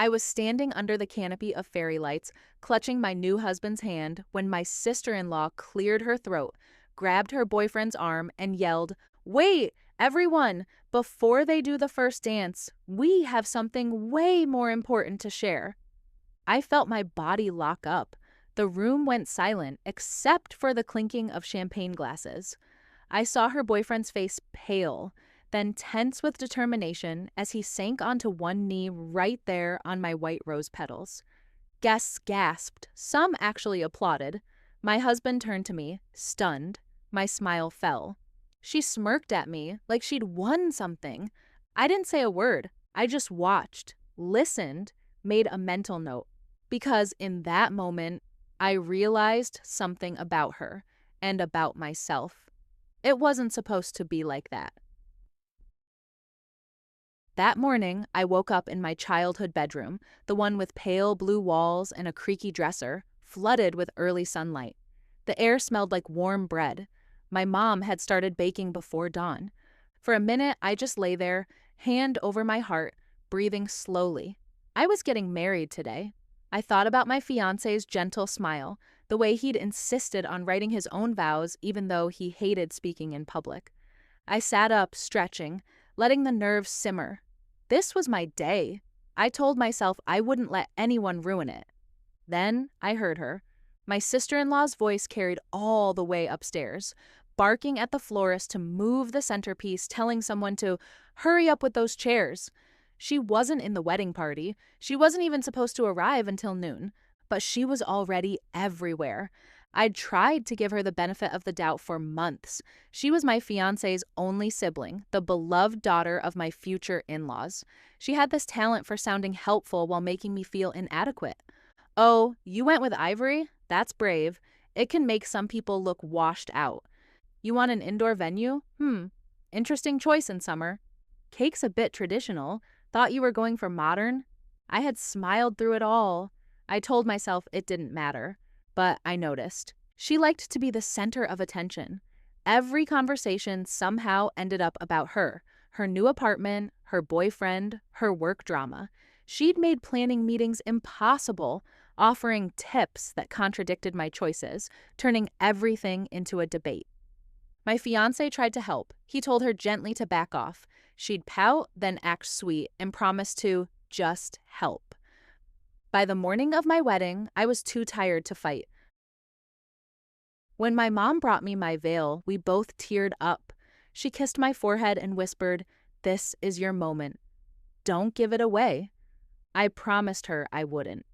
I was standing under the canopy of fairy lights, clutching my new husband's hand, when my sister-in-law cleared her throat, grabbed her boyfriend's arm, and yelled, "Wait, everyone! Before they do the first dance, we have something way more important to share." I felt my body lock up. The room went silent, except for the clinking of champagne glasses. I saw her boyfriend's face pale, then tense with determination as he sank onto one knee right there on my white rose petals. Guests gasped. Some actually applauded. My husband turned to me, stunned. My smile fell. She smirked at me like she'd won something. I didn't say a word. I just watched, listened, made a mental note. Because in that moment, I realized something about her and about myself. It wasn't supposed to be like that. That morning, I woke up in my childhood bedroom, the one with pale blue walls and a creaky dresser, flooded with early sunlight. The air smelled like warm bread. My mom had started baking before dawn. For a minute, I just lay there, hand over my heart, breathing slowly. I was getting married today. I thought about my fiancé's gentle smile, the way he'd insisted on writing his own vows even though he hated speaking in public. I sat up, stretching, letting the nerves simmer. This was my day. I told myself I wouldn't let anyone ruin it. Then I heard her. My sister-in-law's voice carried all the way upstairs, barking at the florist to move the centerpiece, telling someone to hurry up with those chairs. She wasn't in the wedding party. She wasn't even supposed to arrive until noon, but she was already everywhere. I'd tried to give her the benefit of the doubt for months. She was my fiancé's only sibling, the beloved daughter of my future in-laws. She had this talent for sounding helpful while making me feel inadequate. "Oh, you went with Ivory? That's brave. It can make some people look washed out. You want an indoor venue? Interesting choice in summer. Cake's a bit traditional. Thought you were going for modern?" I had smiled through it all. I told myself it didn't matter. But I noticed. She liked to be the center of attention. Every conversation somehow ended up about her new apartment, her boyfriend, her work drama. She'd made planning meetings impossible, offering tips that contradicted my choices, turning everything into a debate. My fiancé tried to help. He told her gently to back off. She'd pout, then act sweet, and promise to just help. By the morning of my wedding, I was too tired to fight. When my mom brought me my veil, we both teared up. She kissed my forehead and whispered, "This is your moment. Don't give it away." I promised her I wouldn't.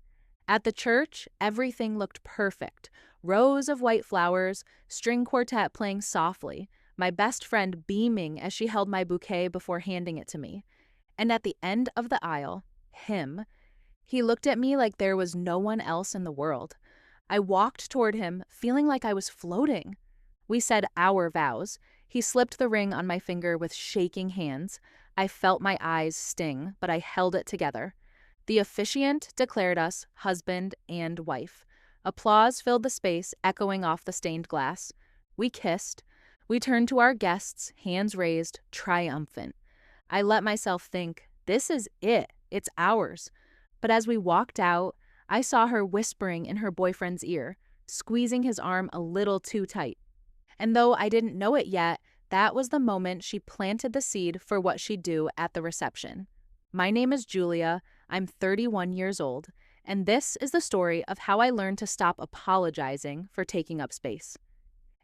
At the church, everything looked perfect. Rows of white flowers, string quartet playing softly, my best friend beaming as she held my bouquet before handing it to me. And at the end of the aisle, him. He looked at me like there was no one else in the world. I walked toward him, feeling like I was floating. We said our vows. He slipped the ring on my finger with shaking hands. I felt my eyes sting, but I held it together. The officiant declared us husband and wife. Applause filled the space, echoing off the stained glass. We kissed. We turned to our guests, hands raised, triumphant. I let myself think, this is it. It's ours. But as we walked out, I saw her whispering in her boyfriend's ear, squeezing his arm a little too tight. And though I didn't know it yet, that was the moment she planted the seed for what she'd do at the reception. My name is Julia, I'm 31 years old, and this is the story of how I learned to stop apologizing for taking up space.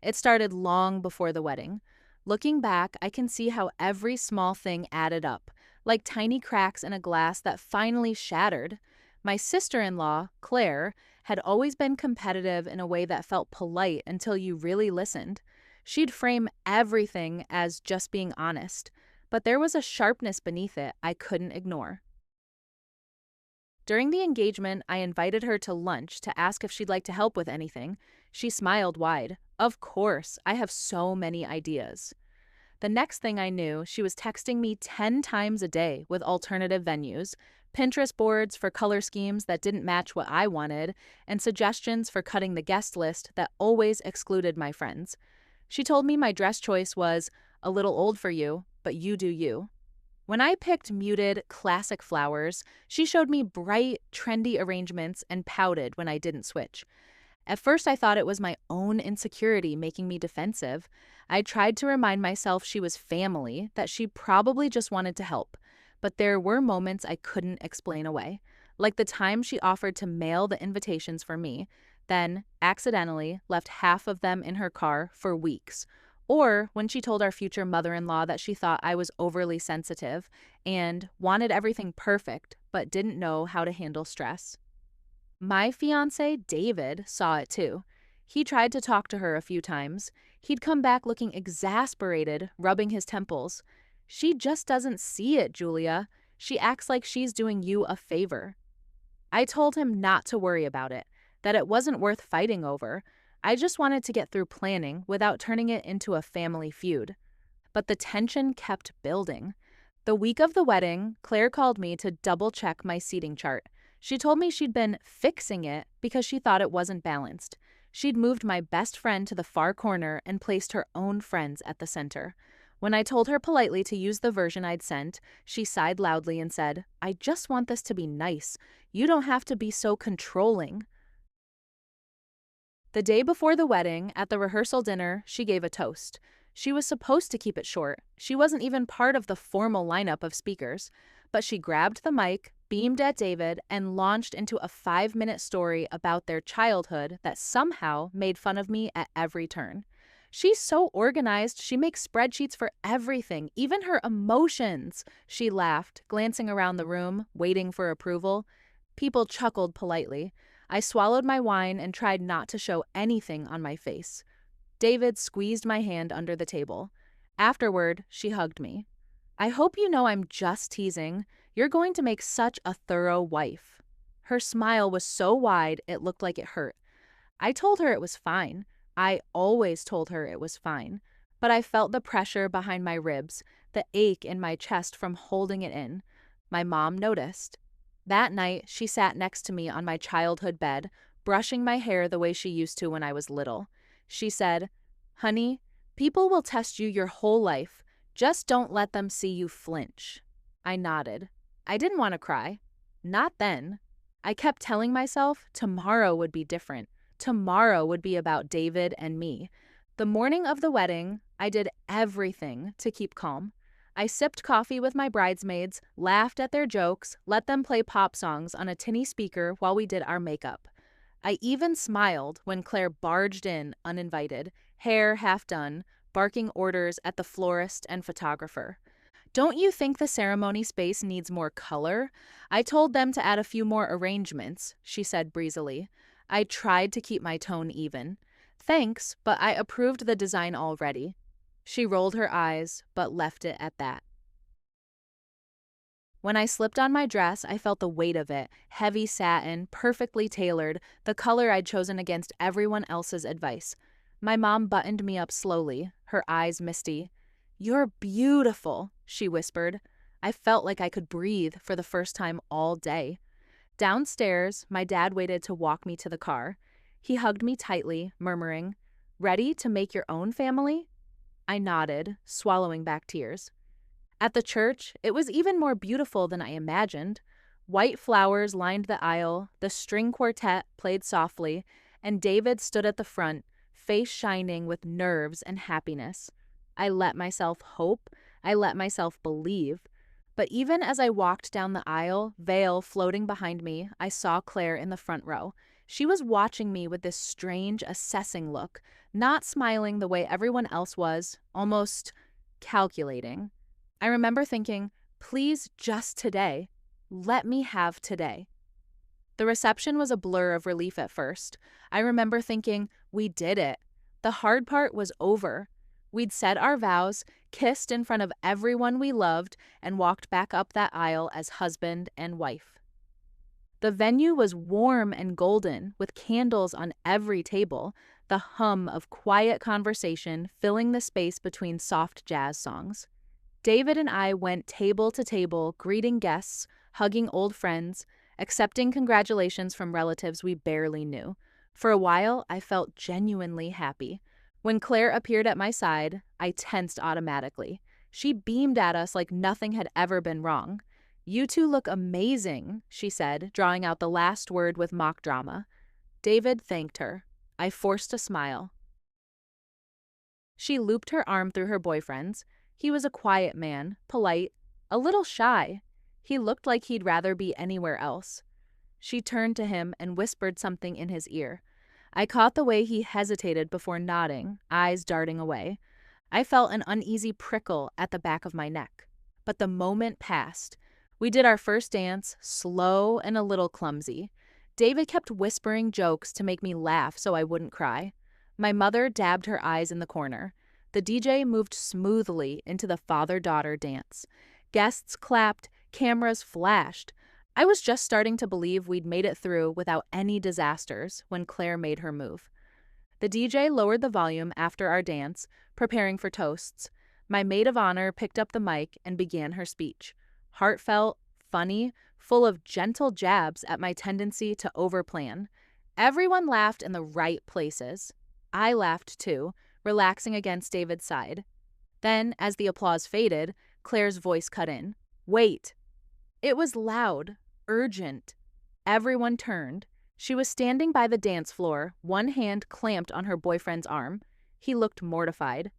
It started long before the wedding. Looking back, I can see how every small thing added up, like tiny cracks in a glass that finally shattered. My sister-in-law, Claire, had always been competitive in a way that felt polite until you really listened. She'd frame everything as just being honest, but there was a sharpness beneath it I couldn't ignore. During the engagement, I invited her to lunch to ask if she'd like to help with anything. She smiled wide. Of course, I have so many ideas. The next thing I knew, she was texting me 10 times a day with alternative venues, Pinterest boards for color schemes that didn't match what I wanted, and suggestions for cutting the guest list that always excluded my friends. She told me my dress choice was a little old for you, but you do you. When I picked muted, classic flowers, she showed me bright, trendy arrangements and pouted when I didn't switch. At first, I thought it was my own insecurity making me defensive. I tried to remind myself she was family, that she probably just wanted to help. But there were moments I couldn't explain away, like the time she offered to mail the invitations for me, then accidentally left half of them in her car for weeks. Or when she told our future mother in law that she thought I was overly sensitive and wanted everything perfect, but didn't know how to handle stress. My fiance, David, saw it too. He tried to talk to her a few times. He'd come back looking exasperated, rubbing his temples. She just doesn't see it, Julia. She acts like she's doing you a favor. I told him not to worry about it, that it wasn't worth fighting over. I just wanted to get through planning without turning it into a family feud. But the tension kept building. The week of the wedding, Claire called me to double check my seating chart. She told me she'd been fixing it because she thought it wasn't balanced. She'd moved my best friend to the far corner and placed her own friends at the center. When I told her politely to use the version I'd sent, she sighed loudly and said, "I just want this to be nice. You don't have to be so controlling." The day before the wedding, at the rehearsal dinner, she gave a toast. She was supposed to keep it short. She wasn't even part of the formal lineup of speakers. But she grabbed the mic, beamed at David, and launched into a 5-minute story about their childhood that somehow made fun of me at every turn. She's so organized, she makes spreadsheets for everything, even her emotions. She laughed, glancing around the room, waiting for approval. People chuckled politely. I swallowed my wine and tried not to show anything on my face. David squeezed my hand under the table. Afterward, she hugged me. "I hope you know I'm just teasing. You're going to make such a thorough wife." Her smile was so wide it looked like it hurt. I told her it was fine. I always told her it was fine. But I felt the pressure behind my ribs, the ache in my chest from holding it in. My mom noticed. That night, she sat next to me on my childhood bed, brushing my hair the way she used to when I was little. She said, "Honey, people will test you your whole life. Just don't let them see you flinch." I nodded. I didn't want to cry. Not then. I kept telling myself tomorrow would be different. Tomorrow would be about David and me. The morning of the wedding, I did everything to keep calm. I sipped coffee with my bridesmaids, laughed at their jokes, let them play pop songs on a tinny speaker while we did our makeup. I even smiled when Claire barged in uninvited, hair half done, barking orders at the florist and photographer. "Don't you think the ceremony space needs more color?" "I told them to add a few more arrangements," she said breezily. I tried to keep my tone even. "Thanks, but I approved the design already." She rolled her eyes, but left it at that. When I slipped on my dress, I felt the weight of it, heavy satin, perfectly tailored, the color I'd chosen against everyone else's advice. My mom buttoned me up slowly, her eyes misty. "You're beautiful," she whispered. I felt like I could breathe for the first time all day. Downstairs, my dad waited to walk me to the car. He hugged me tightly, murmuring, "Ready to make your own family?" I nodded, swallowing back tears. At the church, it was even more beautiful than I imagined. White flowers lined the aisle, the string quartet played softly, and David stood at the front, face shining with nerves and happiness. I let myself hope, I let myself believe. But even as I walked down the aisle, veil floating behind me, I saw Claire in the front row. She was watching me with this strange, assessing look, not smiling the way everyone else was, almost calculating. I remember thinking, "Please, just today. Let me have today." The reception was a blur of relief at first. I remember thinking, we did it. The hard part was over. We'd said our vows, kissed in front of everyone we loved, and walked back up that aisle as husband and wife. The venue was warm and golden, with candles on every table, the hum of quiet conversation filling the space between soft jazz songs. David and I went table to table, greeting guests, hugging old friends, accepting congratulations from relatives we barely knew. For a while, I felt genuinely happy. When Claire appeared at my side, I tensed automatically. She beamed at us like nothing had ever been wrong. "You two look amazing," she said, drawing out the last word with mock drama. David thanked her. I forced a smile. She looped her arm through her boyfriend's. He was a quiet man, polite, a little shy. He looked like he'd rather be anywhere else. She turned to him and whispered something in his ear. I caught the way he hesitated before nodding, eyes darting away. I felt an uneasy prickle at the back of my neck. But the moment passed. We did our first dance, slow and a little clumsy. David kept whispering jokes to make me laugh so I wouldn't cry. My mother dabbed her eyes in the corner. The DJ moved smoothly into the father-daughter dance. Guests clapped, cameras flashed. I was just starting to believe we'd made it through without any disasters when Claire made her move. The DJ lowered the volume after our dance, preparing for toasts. My maid of honor picked up the mic and began her speech. Heartfelt, funny, full of gentle jabs at my tendency to overplan. Everyone laughed in the right places. I laughed too, relaxing against David's side. Then, as the applause faded, Claire's voice cut in. "Wait!" It was loud, urgent. Everyone turned. She was standing by the dance floor, one hand clamped on her boyfriend's arm. He looked mortified.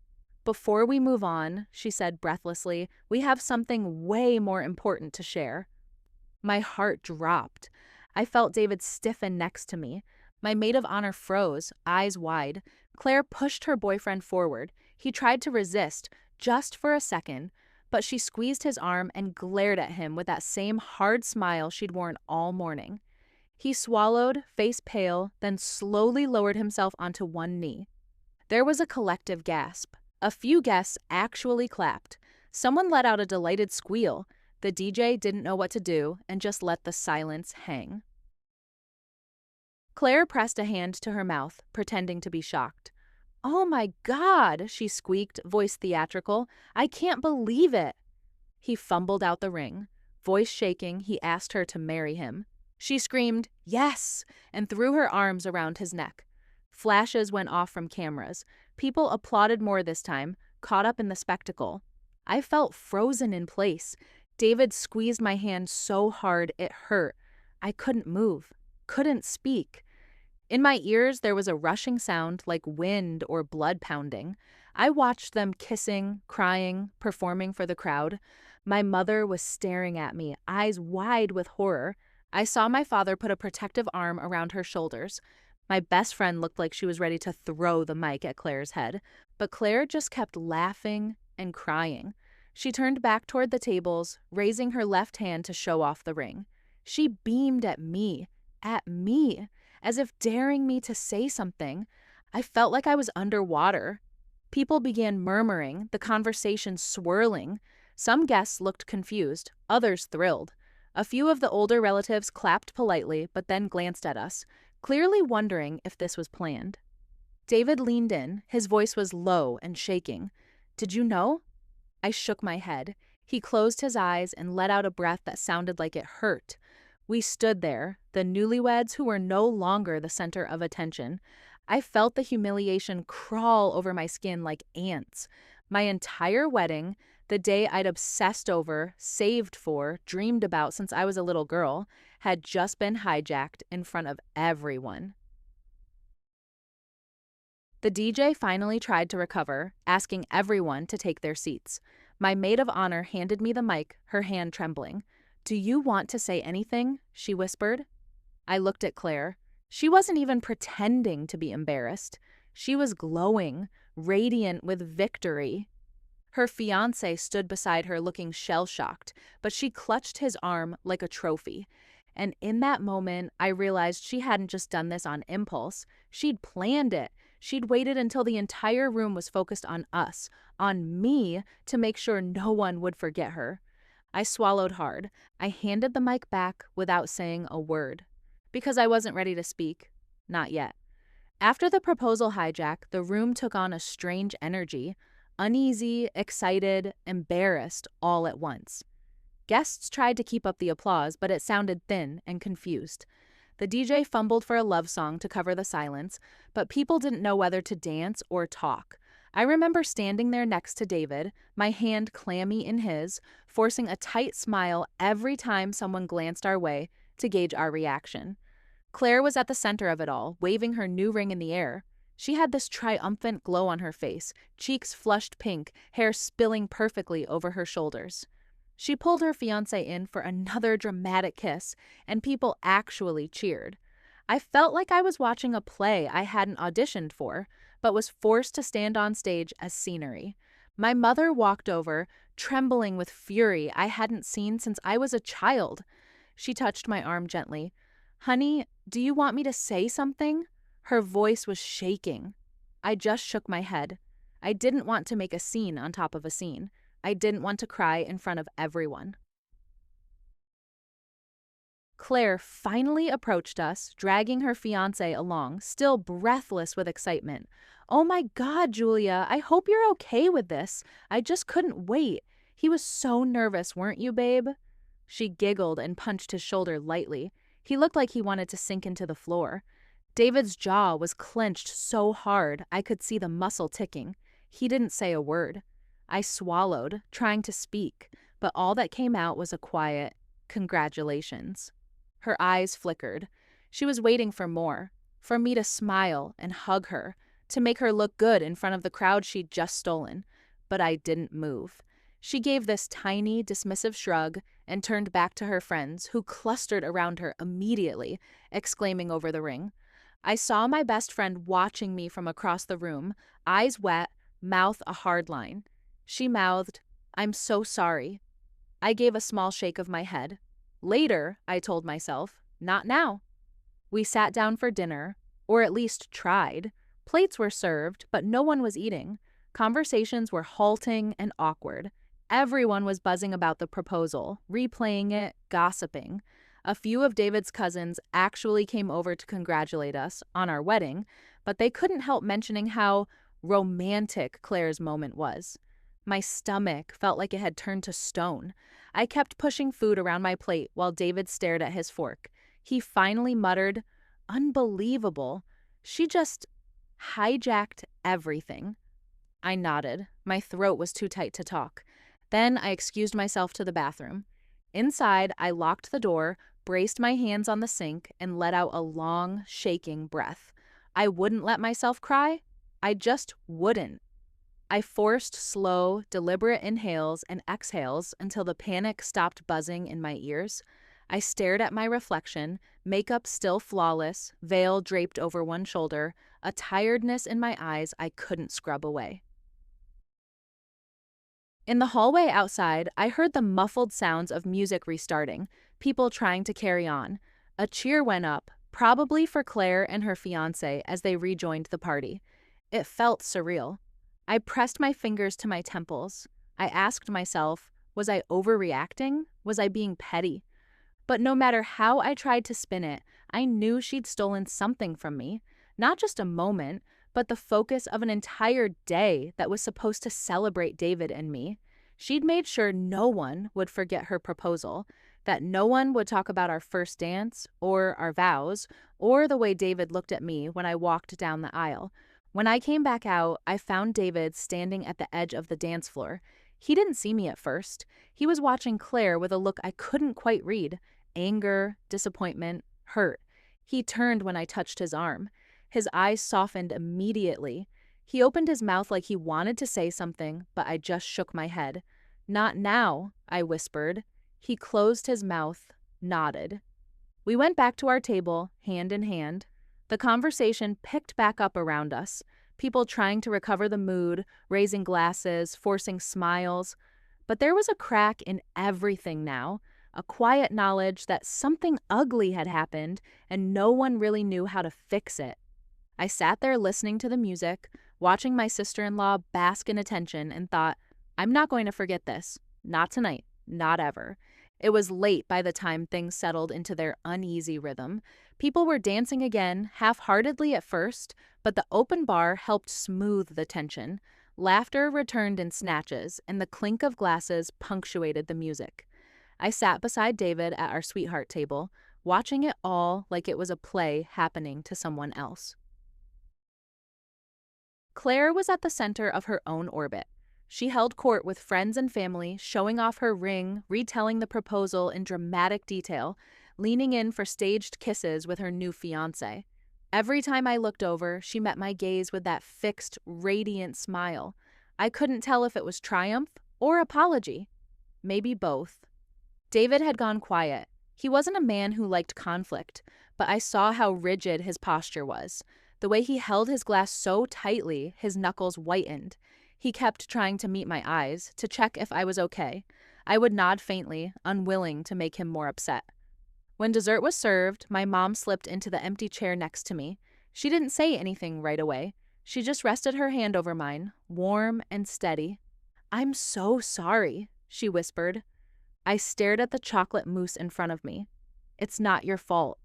"Before we move on," she said breathlessly, "we have something way more important to share." My heart dropped. I felt David stiffen next to me. My maid of honor froze, eyes wide. Claire pushed her boyfriend forward. He tried to resist, just for a second, but she squeezed his arm and glared at him with that same hard smile she'd worn all morning. He swallowed, face pale, then slowly lowered himself onto one knee. There was a collective gasp. A few guests actually clapped. Someone let out a delighted squeal. The DJ didn't know what to do and just let the silence hang. Claire pressed a hand to her mouth, pretending to be shocked. "Oh my God," she squeaked, voice theatrical. "I can't believe it." He fumbled out the ring. Voice shaking, he asked her to marry him. She screamed, "Yes!" and threw her arms around his neck. Flashes went off from cameras. People applauded more this time, caught up in the spectacle. I felt frozen in place. David squeezed my hand so hard it hurt. I couldn't move, couldn't speak. In my ears, there was a rushing sound like wind or blood pounding. I watched them kissing, crying, performing for the crowd. My mother was staring at me, eyes wide with horror. I saw my father put a protective arm around her shoulders. My best friend looked like she was ready to throw the mic at Claire's head, but Claire just kept laughing and crying. She turned back toward the tables, raising her left hand to show off the ring. She beamed at me, as if daring me to say something. I felt like I was underwater. People began murmuring, the conversation swirling. Some guests looked confused, others thrilled. A few of the older relatives clapped politely, but then glanced at us, clearly wondering if this was planned. David leaned in. His voice was low and shaking. "Did you know?" I shook my head. He closed his eyes and let out a breath that sounded like it hurt. We stood there, the newlyweds who were no longer the center of attention. I felt the humiliation crawl over my skin like ants. My entire wedding, the day I'd obsessed over, saved for, dreamed about since I was a little girl, had just been hijacked in front of everyone. The DJ finally tried to recover, asking everyone to take their seats. My maid of honor handed me the mic, her hand trembling. "Do you want to say anything?" she whispered. I looked at Claire. She wasn't even pretending to be embarrassed. She was glowing, radiant with victory. Her fiancé stood beside her looking shell-shocked, but she clutched his arm like a trophy. And in that moment, I realized she hadn't just done this on impulse. She'd planned it. She'd waited until the entire room was focused on us, on me, to make sure no one would forget her. I swallowed hard. I handed the mic back without saying a word. Because I wasn't ready to speak. Not yet. After the proposal hijack, the room took on a strange energy. Uneasy, excited, embarrassed, all at once. Guests tried to keep up the applause, but it sounded thin and confused. The DJ fumbled for a love song to cover the silence, but people didn't know whether to dance or talk. I remember standing there next to David, my hand clammy in his, forcing a tight smile every time someone glanced our way to gauge our reaction. Claire was at the center of it all, waving her new ring in the air. She had this triumphant glow on her face, cheeks flushed pink, hair spilling perfectly over her shoulders. She pulled her fiancé in for another dramatic kiss, and people actually cheered. I felt like I was watching a play I hadn't auditioned for, but was forced to stand on stage as scenery. My mother walked over, trembling with fury I hadn't seen since I was a child. She touched my arm gently. "Honey, do you want me to say something?" Her voice was shaking. I just shook my head. I didn't want to make a scene on top of a scene. I didn't want to cry in front of everyone. Claire finally approached us, dragging her fiancé along, still breathless with excitement. "Oh my God, Julia, I hope you're okay with this. I just couldn't wait. He was so nervous, weren't you, babe?" She giggled and punched his shoulder lightly. He looked like he wanted to sink into the floor. David's jaw was clenched so hard I could see the muscle ticking. He didn't say a word. I swallowed, trying to speak, but all that came out was a quiet, "Congratulations." Her eyes flickered. She was waiting for more, for me to smile and hug her, to make her look good in front of the crowd she'd just stolen. But I didn't move. She gave this tiny, dismissive shrug and turned back to her friends, who clustered around her immediately, exclaiming over the ring. I saw my best friend watching me from across the room, eyes wet, mouth a hard line. She mouthed, "I'm so sorry." I gave a small shake of my head. Later, I told myself, not now. We sat down for dinner, or at least tried. Plates were served, but no one was eating. Conversations were halting and awkward. Everyone was buzzing about the proposal, replaying it, gossiping. A few of David's cousins actually came over to congratulate us on our wedding, but they couldn't help mentioning how romantic Claire's moment was. My stomach felt like it had turned to stone. I kept pushing food around my plate while David stared at his fork. He finally muttered, "Unbelievable. She just hijacked everything." I nodded. My throat was too tight to talk. Then I excused myself to the bathroom. Inside, I locked the door, braced my hands on the sink, and let out a long, shaking breath. I wouldn't let myself cry. I just wouldn't. I forced slow, deliberate inhales and exhales until the panic stopped buzzing in my ears. I stared at my reflection, makeup still flawless, veil draped over one shoulder, a tiredness in my eyes I couldn't scrub away. In the hallway outside, I heard the muffled sounds of music restarting, people trying to carry on. A cheer went up, probably for Claire and her fiancé as they rejoined the party. It felt surreal. I pressed my fingers to my temples. I asked myself, was I overreacting? Was I being petty? But no matter how I tried to spin it, I knew she'd stolen something from me. Not just a moment, but the focus of an entire day that was supposed to celebrate David and me. She'd made sure no one would forget her proposal, that no one would talk about our first dance, or our vows, or the way David looked at me when I walked down the aisle. When I came back out, I found David standing at the edge of the dance floor. He didn't see me at first. He was watching Claire with a look I couldn't quite read: anger, disappointment, hurt. He turned when I touched his arm. His eyes softened immediately. He opened his mouth like he wanted to say something, but I just shook my head. "Not now," I whispered. He closed his mouth, nodded. We went back to our table, hand in hand. The conversation picked back up around us, people trying to recover the mood, raising glasses, forcing smiles. But there was a crack in everything now, a quiet knowledge that something ugly had happened and no one really knew how to fix it. I sat there listening to the music, watching my sister-in-law bask in attention, and thought, I'm not going to forget this. Not tonight. Not ever. It was late by the time things settled into their uneasy rhythm. People were dancing again, half-heartedly at first, but the open bar helped smooth the tension. Laughter returned in snatches, and the clink of glasses punctuated the music. I sat beside David at our sweetheart table, watching it all like it was a play happening to someone else. Claire was at the center of her own orbit. She held court with friends and family, showing off her ring, retelling the proposal in dramatic detail, leaning in for staged kisses with her new fiancé. Every time I looked over, she met my gaze with that fixed, radiant smile. I couldn't tell if it was triumph or apology. Maybe both. David had gone quiet. He wasn't a man who liked conflict, but I saw how rigid his posture was. The way he held his glass so tightly, his knuckles whitened. He kept trying to meet my eyes, to check if I was okay. I would nod faintly, unwilling to make him more upset. When dessert was served, my mom slipped into the empty chair next to me. She didn't say anything right away. She just rested her hand over mine, warm and steady. "I'm so sorry," she whispered. I stared at the chocolate mousse in front of me. "It's not your fault."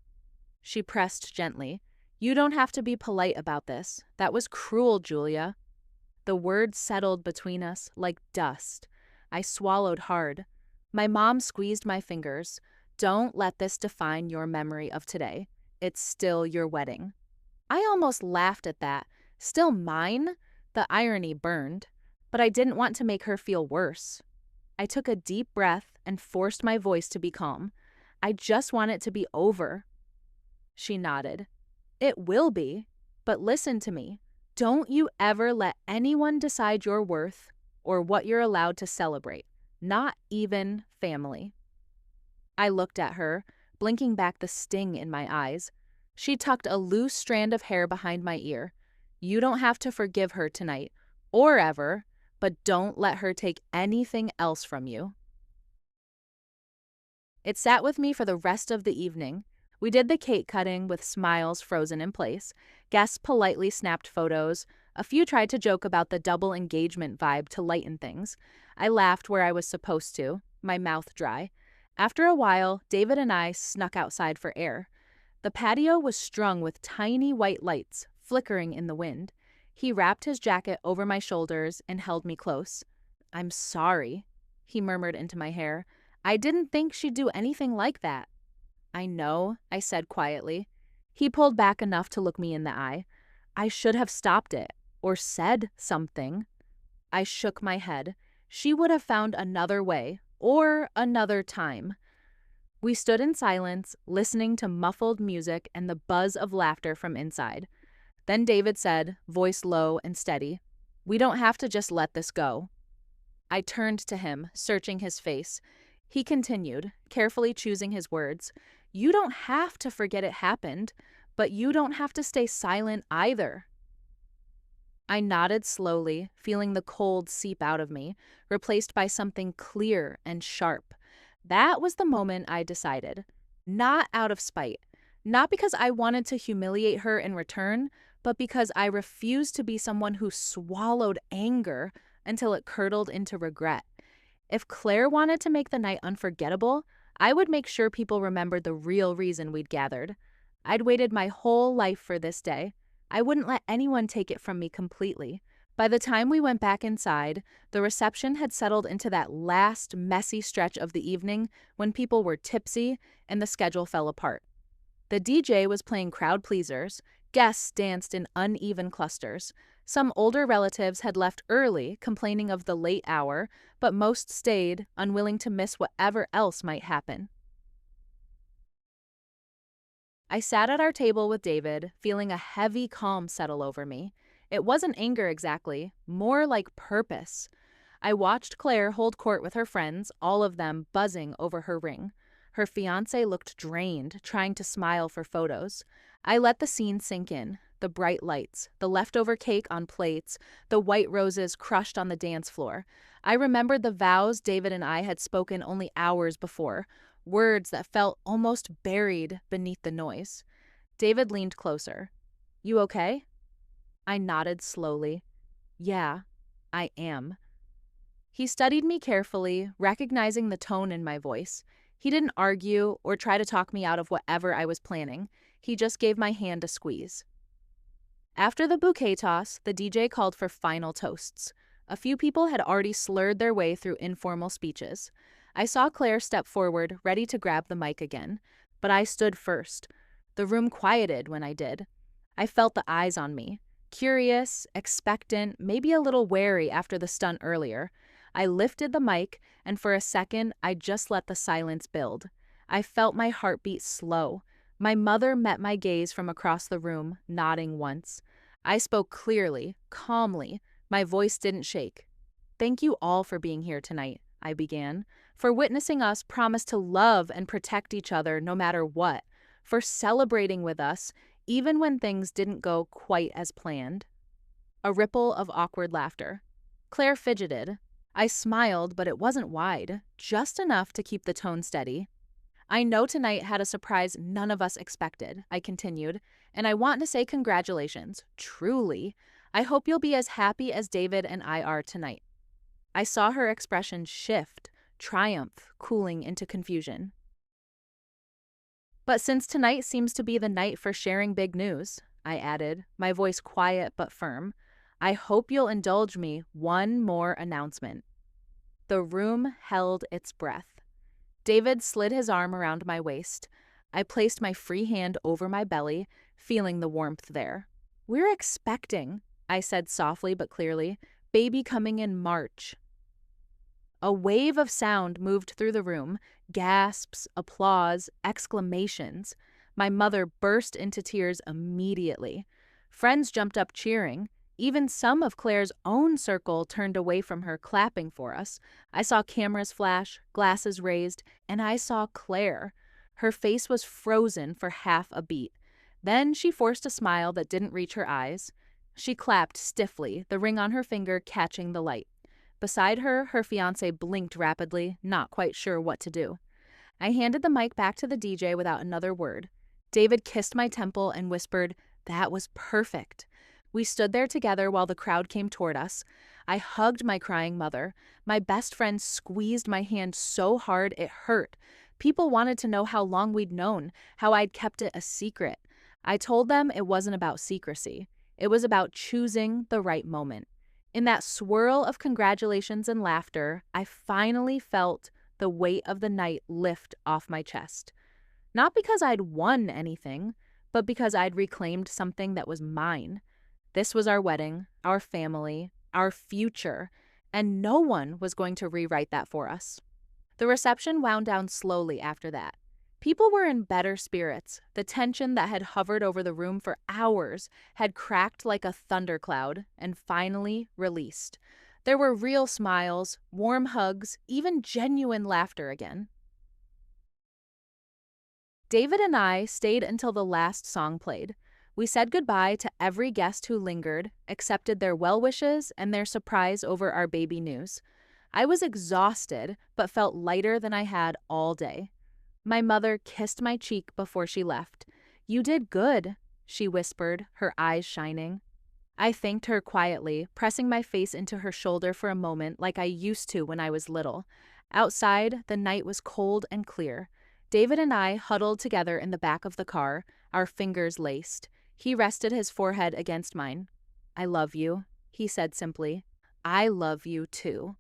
She pressed gently. "You don't have to be polite about this. That was cruel, Julia." The words settled between us like dust. I swallowed hard. My mom squeezed my fingers. "Don't let this define your memory of today. It's still your wedding." I almost laughed at that. Still mine? The irony burned. But I didn't want to make her feel worse. I took a deep breath and forced my voice to be calm. "I just want it to be over." She nodded. "It will be. But listen to me. Don't you ever let anyone decide your worth or what you're allowed to celebrate. Not even family." I looked at her, blinking back the sting in my eyes. She tucked a loose strand of hair behind my ear. "You don't have to forgive her tonight, or ever, but don't let her take anything else from you." It sat with me for the rest of the evening. We did the cake cutting with smiles frozen in place. Guests politely snapped photos. A few tried to joke about the double engagement vibe to lighten things. I laughed where I was supposed to, my mouth dry. After a while, David and I snuck outside for air. The patio was strung with tiny white lights, flickering in the wind. He wrapped his jacket over my shoulders and held me close. "I'm sorry," he murmured into my hair. "I didn't think she'd do anything like that." "I know," I said quietly. He pulled back enough to look me in the eye. "I should have stopped it, or said something." I shook my head. She would have found another way, or another time. We stood in silence, listening to muffled music and the buzz of laughter from inside. Then David said, voice low and steady, "We don't have to just let this go." I turned to him, searching his face. He continued, carefully choosing his words. "You don't have to forget it happened, but you don't have to stay silent either." I nodded slowly, feeling the cold seep out of me, replaced by something clear and sharp. That was the moment I decided. Not out of spite. Not because I wanted to humiliate her in return, but because I refused to be someone who swallowed anger until it curdled into regret. If Claire wanted to make the night unforgettable, I would make sure people remembered the real reason we'd gathered. I'd waited my whole life for this day. I wouldn't let anyone take it from me completely. By the time we went back inside, the reception had settled into that last messy stretch of the evening when people were tipsy and the schedule fell apart. The DJ was playing crowd pleasers. Guests danced in uneven clusters. Some older relatives had left early, complaining of the late hour, but most stayed, unwilling to miss whatever else might happen. I sat at our table with David, feeling a heavy calm settle over me. It wasn't anger exactly, more like purpose. I watched Claire hold court with her friends, all of them buzzing over her ring. Her fiancé looked drained, trying to smile for photos. I let the scene sink in. The bright lights, the leftover cake on plates, the white roses crushed on the dance floor. I remembered the vows David and I had spoken only hours before, words that felt almost buried beneath the noise. David leaned closer. "You okay?" I nodded slowly. "Yeah, I am." He studied me carefully, recognizing the tone in my voice. He didn't argue or try to talk me out of whatever I was planning. He just gave my hand a squeeze. After the bouquet toss, the DJ called for final toasts. A few people had already slurred their way through informal speeches. I saw Claire step forward, ready to grab the mic again, but I stood first. The room quieted when I did. I felt the eyes on me. Curious, expectant, maybe a little wary after the stunt earlier, I lifted the mic, and for a second, I just let the silence build. I felt my heartbeat slow. My mother met my gaze from across the room, nodding once. I spoke clearly, calmly. My voice didn't shake. "Thank you all for being here tonight," I began, "for witnessing us promise to love and protect each other no matter what, for celebrating with us even when things didn't go quite as planned." A ripple of awkward laughter. Claire fidgeted. I smiled, but it wasn't wide, just enough to keep the tone steady. "I know tonight had a surprise none of us expected," I continued, "and I want to say congratulations, truly. I hope you'll be as happy as David and I are tonight." I saw her expression shift, triumph cooling into confusion. "But since tonight seems to be the night for sharing big news," I added, my voice quiet but firm, "I hope you'll indulge me one more announcement." The room held its breath. David slid his arm around my waist. I placed my free hand over my belly, feeling the warmth there. "We're expecting," I said softly but clearly, "baby coming in March." A wave of sound moved through the room, gasps, applause, exclamations. My mother burst into tears immediately. Friends jumped up cheering. Even some of Claire's own circle turned away from her, clapping for us. I saw cameras flash, glasses raised, and I saw Claire. Her face was frozen for half a beat. Then she forced a smile that didn't reach her eyes. She clapped stiffly, the ring on her finger catching the light. Beside her, her fiancé blinked rapidly, not quite sure what to do. I handed the mic back to the DJ without another word. David kissed my temple and whispered, "That was perfect." We stood there together while the crowd came toward us. I hugged my crying mother. My best friend squeezed my hand so hard it hurt. People wanted to know how long we'd known, how I'd kept it a secret. I told them it wasn't about secrecy. It was about choosing the right moment. In that swirl of congratulations and laughter, I finally felt the weight of the night lift off my chest. Not because I'd won anything, but because I'd reclaimed something that was mine. This was our wedding, our family, our future, and no one was going to rewrite that for us. The reception wound down slowly after that. People were in better spirits. The tension that had hovered over the room for hours had cracked like a thundercloud and finally released. There were real smiles, warm hugs, even genuine laughter again. David and I stayed until the last song played. We said goodbye to every guest who lingered, accepted their well wishes and their surprise over our baby news. I was exhausted, but felt lighter than I had all day. My mother kissed my cheek before she left. "You did good," she whispered, her eyes shining. I thanked her quietly, pressing my face into her shoulder for a moment like I used to when I was little. Outside, the night was cold and clear. David and I huddled together in the back of the car, our fingers laced. He rested his forehead against mine. "I love you," he said simply. "I love you too."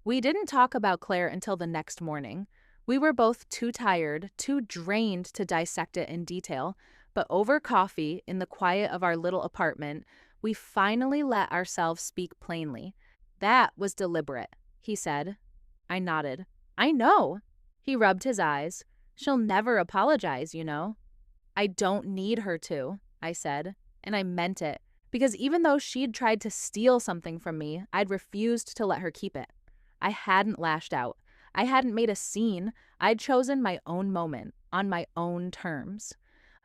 We didn't talk about Claire until the next morning. We were both too tired, too drained to dissect it in detail, but over coffee, in the quiet of our little apartment, we finally let ourselves speak plainly. "That was deliberate," he said. I nodded. "I know." He rubbed his eyes. "She'll never apologize, you know." "I don't need her to," I said, and I meant it, because even though she'd tried to steal something from me, I'd refused to let her keep it. I hadn't lashed out. I hadn't made a scene. I'd chosen my own moment, on my own terms.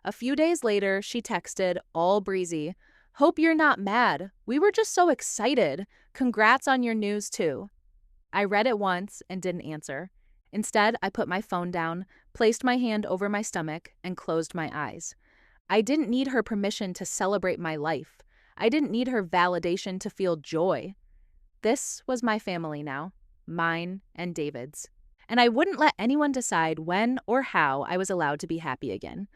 A few days later, she texted, all breezy, "Hope you're not mad. We were just so excited. Congrats on your news, too." I read it once and didn't answer. Instead, I put my phone down, placed my hand over my stomach, and closed my eyes. I didn't need her permission to celebrate my life. I didn't need her validation to feel joy. This was my family now. Mine and David's. And I wouldn't let anyone decide when or how I was allowed to be happy again.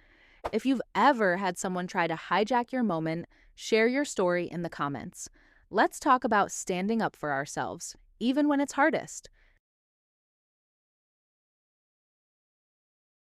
If you've ever had someone try to hijack your moment, share your story in the comments. Let's talk about standing up for ourselves, even when it's hardest.